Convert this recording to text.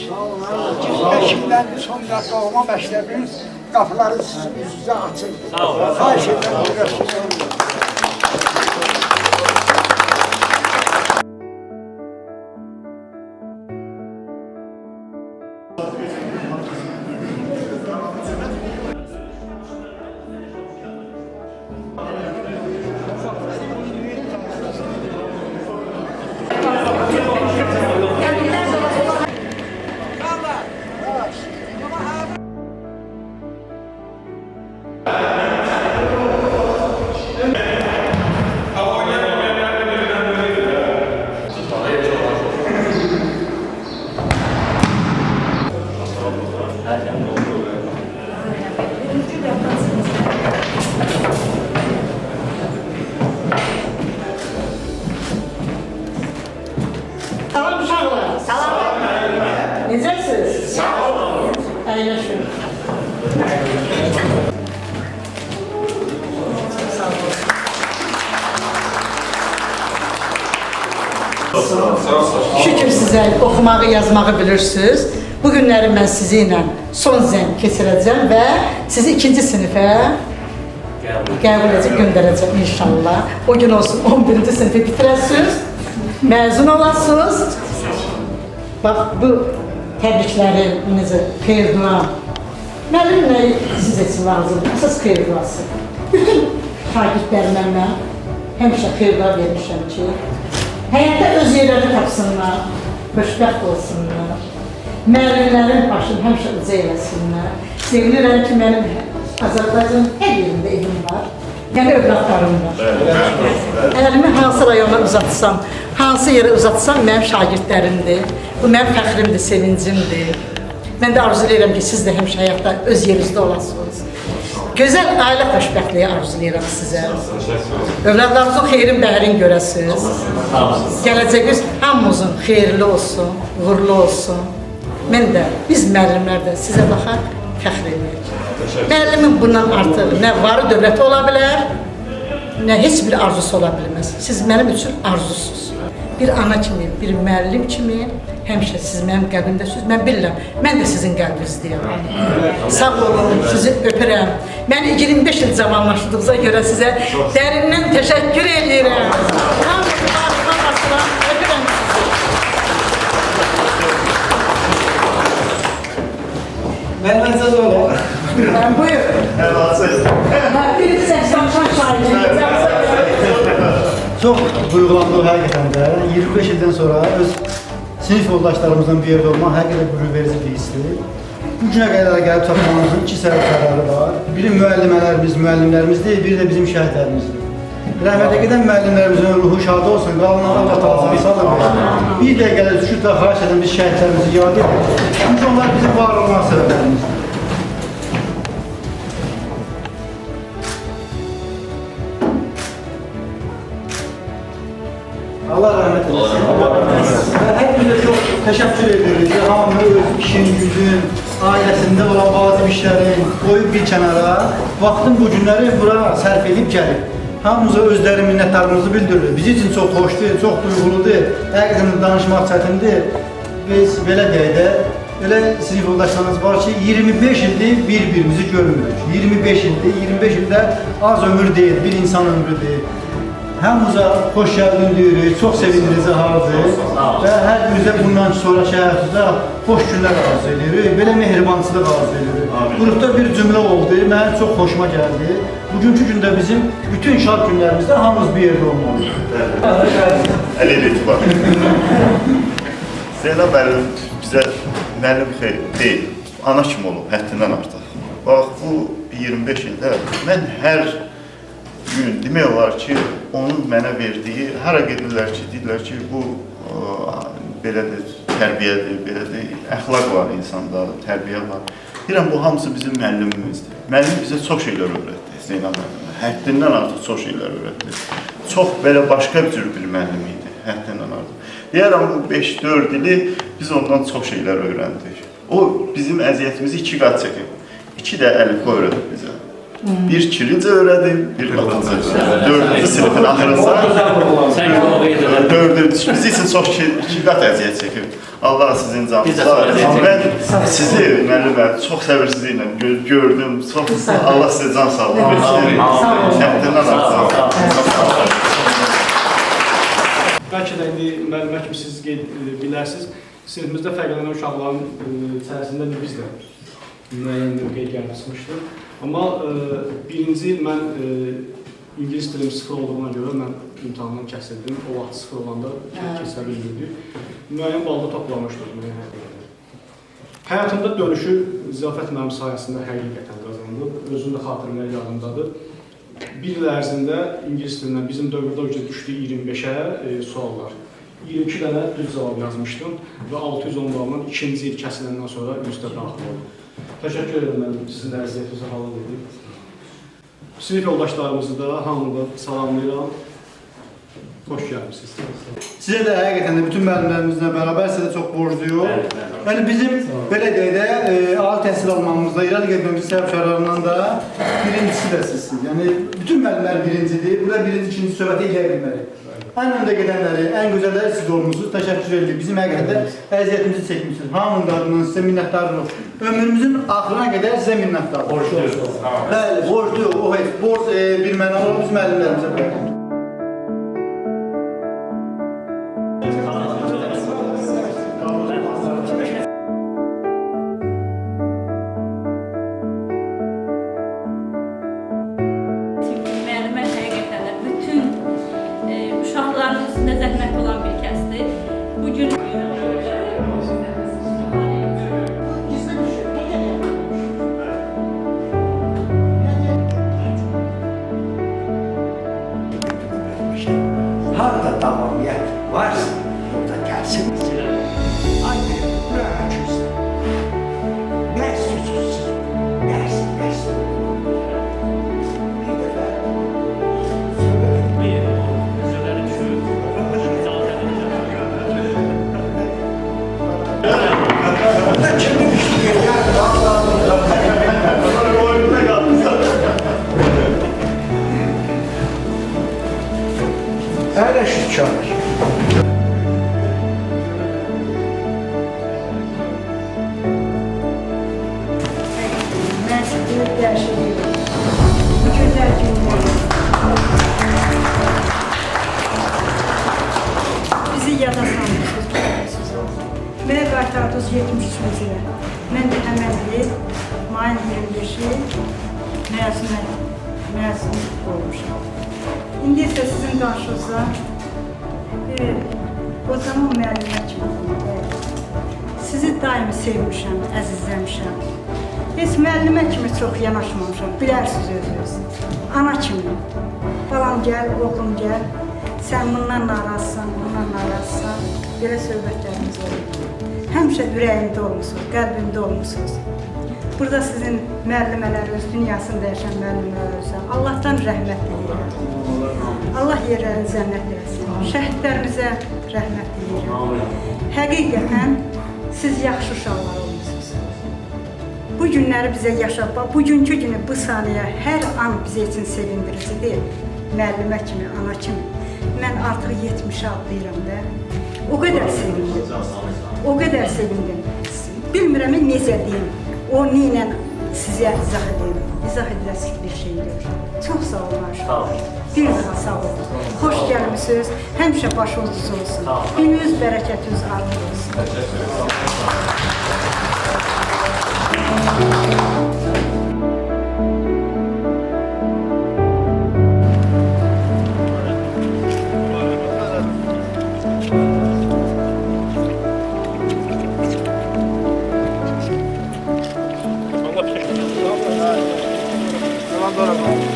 Şimdiden son dakika olma məktəbiniz qapıları sizə açın. Sağ olun. Xahiş edirəm. Salam uşaqlar. Salam. Necəsiz? Sağ olun. Əyləşin. Şükür sizə oxumağı, yazmağı bilirsiniz. Bu günləri mən sizi ilə son zəng keçirəcəm və sizi 2-ci sinifə qəbul edəcək, göndərəcəm inşallah. O gün olsun 11-ci sinifi bitirəsiniz, məzun olasınız. Bax, bu təbrikləri, necə, xeyir dua. Mənim nə siz üçün lazımdır, əsas xeyir duası. Bütün şagirdlərimə mən həmişə xeyir dua vermişəm ki, həyatda öz yerlərini tapsınlar, xoşbəxt olsunlar. Müəllimlərin başını həmişə uca eləsinlər. Sevinirəm ki, mənim Azərbaycanın hər yerində evim var. Yəni övladlarım var. Əlimi hansı rayona uzatsam, hansı yerə uzatsam mənim şagirdlərimdir. Bu mənim fəxrimdir, sevincimdir. Mən də arzulayıram ki, siz də həmişə həyatda öz yerinizdə olasınız. Gözəl ailə xoşbəxtliyi arzulayıram sizə. Övladlarınızın xeyrin bəhirin görəsiniz. Gələcəyiniz hamımızın xeyirli olsun, uğurlu olsun. Mən də, biz müəllimlər də sizə baxaq, fəxr edirik. Müəllimin bundan artıq nə varı dövləti ola bilər, nə heç bir arzusu ola bilməz. Siz mənim üçün arzusuz. Bir ana kimi, bir müəllim kimi həmişə siz mənim qəlbimdəsiniz. Mən bilirəm, mən də sizin qəlbinizdəyəm. Sağ olun, sizi öpürəm. Mən 25 il cavanlaşdığınıza görə sizə dərindən təşəkkür edirəm. Hamınızı başına başına öpürəm sizi. Məndən söz olur. Buyur. Birinci səhvşan şahidi. Çox duyğulandıq həqiqətən də. 25 ildən sonra öz sinif yoldaşlarımızdan bir yerdə olmaq həqiqətən qürur verici bir hissdir. Bu günə qədər gəlib çatmamızın 2 səbəbləri var. Biri müəllimlərimiz deyil, biri də bizim şəhidlərimizdir. Rəhmətə gedən müəllimlərimizin ruhu şad olsun, qalanlara Allah tazı salın. Bir dəqiqədə şükürlə xahiş edən biz şəhidlərimizi yad edirik. Çünki onlar bizim var olmaq səbəblərimizdir. Allah rəhmət eləsin. Hepimize çok teşekkür ediyoruz. Hamı öz işin, gücün, ailesinde olan bazı işlerin koyup bir kenara, vaxtın bu günləri bura sərf edib gəlib. Hamımıza özləri minnətdarımızı bildirir. Biz için çox xoşdur, çox duyğuludur. Həqiqətən danışmaq çətindir. Biz belə deyək də, elə sinif yoldaşlarınız var ki, 25 ildir bir-birimizi görmürük. 25 ildir, 25 ildə az ömür deyil, bir insan ömrü deyil. Hamımıza xoş gəldin deyirik, çox sevindirici haldır və hər birinizə bundan sonra şəhərimizdə xoş günlər arzu edirik, belə mehribansızlıq arzu edirik. Qrupda bir cümlə oldu, mənim çox xoşuma gəldi. Bugünkü gündə bizim bütün şad günlərimizdə hamımız bir yerdə olmalıyıq. Əli etibar. Zeynəb müəllim bizə müəllim deyil, ana kimi olub, həddindən artıq. Bax, bu 25 ildə mən hər gün demək olar ki, onun mənə verdiyi, hara gedirlər ki, deyirlər ki, bu belədir, tərbiyədir, belədir, əxlaq var insanda, tərbiyə var. Deyirəm, bu hamısı bizim müəllimimizdir. Müəllim bizə çox şeylər öyrətdi, Zeynəb müəllimə. Həddindən artıq çox şeylər öyrətdi. Çox belə başqa bir cür bir müəllim idi, həddindən artıq. Deyərəm, bu 5-4 ili biz ondan çox şeylər öyrəndik. O, bizim əziyyətimizi 2 qat çəkib. 2 də əlifba öyrədib bizə. Bir Kirilcə öyrədim, bir Latinca öyrədim. 4-cü sinifin axırında 4-cü, biz üçün çox 2 qat əziyyət çəkib. Allah sizin canınızı mən sizi müəllimə çox səbirsizliklə gördüm. Çox Allah sizə can sağlığı versin. Həddindən artıq. Bəlkə də indi müəllimə kimi siz bilərsiniz, sinifimizdə fərqlənən uşaqların içərisində biz də müəyyən mövqeyə gəlib çıxmışdıq. Amma birinci il mən İngilis dilim sıfır olduğuna görə mən imtahandan kəsildim. O vaxt sıfır olanda keçə bilmirdik. Müəyyən balda toplamışdıq müəyyən həqiqətən. Həyatımda dönüşü Ziyafət müəllim sayəsində həqiqətən qazandım. Özüm də xatirələri yadımdadır. Bir il ərzində İngilis dilindən bizim dövrdə düşdü 25-ə suallar. 22 dənə düz cavab yazmışdım və 610 baldan ikinci il kəsiləndən sonra üstə daxil oldum. Təşəkkür edirəm, sizin də əziyyətinizi halal edib. Sinif yoldaşlarımızı da hamını da salamlayıram. Xoş gəlmişsiniz. Sizə də həqiqətən də bütün müəllimlərimizlə bərabər sizə də çox borcluyuq. Yəni bizim belə deyək də ali təhsil almamızda, irəli getmemizin səbəbkarlarından da birincisi də sizsiniz. Yəni bütün müəllimlər birincidir. Burada birinci, ikinci söhbəti eləyə bilmərik. Ən öndə gedənləri, ən gözəlləri siz olmuşsunuz. Təşəkkür edirik. Bizim həqiqətən əziyyətimizi çəkmişsiniz. Hamının adından sizə minnətdarlıq. Ömrümüzün axırına qədər sizə minnətdarlıq. Borcluyuq. Bəli, borcluyuq. O heç borc bir mənalı biz müəllimlərimizə bırakırıq. Uşaqların üstündə zəhmət olan bir kəsdir. Bugün Harada tamamiyyət varsa, burada gəlsin. Ay, bura öküz. Nə susuz? Nə? Bir dəfə Hələ şükür. Ben sizi yaşıyorum. Bu güzel günler. Bizi yada salmışsınız. Mənə qaytardınız 73 ilə. Mən də həmən il, mayın 25-i məzun olmuşam. İndi isə sizin qarşınızda kocaman müəllimə kimi sizi daimi sevmişəm, əzizləmişəm. Heç müəllimə kimi çox yanaşmamışam, bilərsiniz özünüz. Ana kimi. Balam gəl, oğlum gəl, sən bundan narazısan, bundan narazısan. Belə söhbətlərimiz olur. Həmişə ürəyimdə olmuşsunuz, qəlbimdə olmuşsunuz. Burada sizin müəllimələriniz, dünyasını dəyişən müəllimələriniz. Allahdan rəhmət diləyirəm. Allah yerlərini cənnət eləsin. Şəhidlərimizə rəhmət diləyirəm. Həqiqətən siz yaxşı uşaqlar olmuşsunuz. Bu günləri bizə yaşatmaq, bugünkü günü, bu saniyə hər an bizə üçün sevindiricidir. Müəllimə kimi, ana kimi. Mən artıq 70'i atlayıram da. O qədər sevindim. O qədər sevindim. Bilmirəm necə deyim. O neyle sizə izah edeyim. İzah ediləsi bir şey deyil. Çox sağ olun aşkım. Bir daha sağ olun. Xoş gəlmişsiniz. Həmişə başınız düz olsun. Gününüz, bərəkətiniz artıq olsun. Allah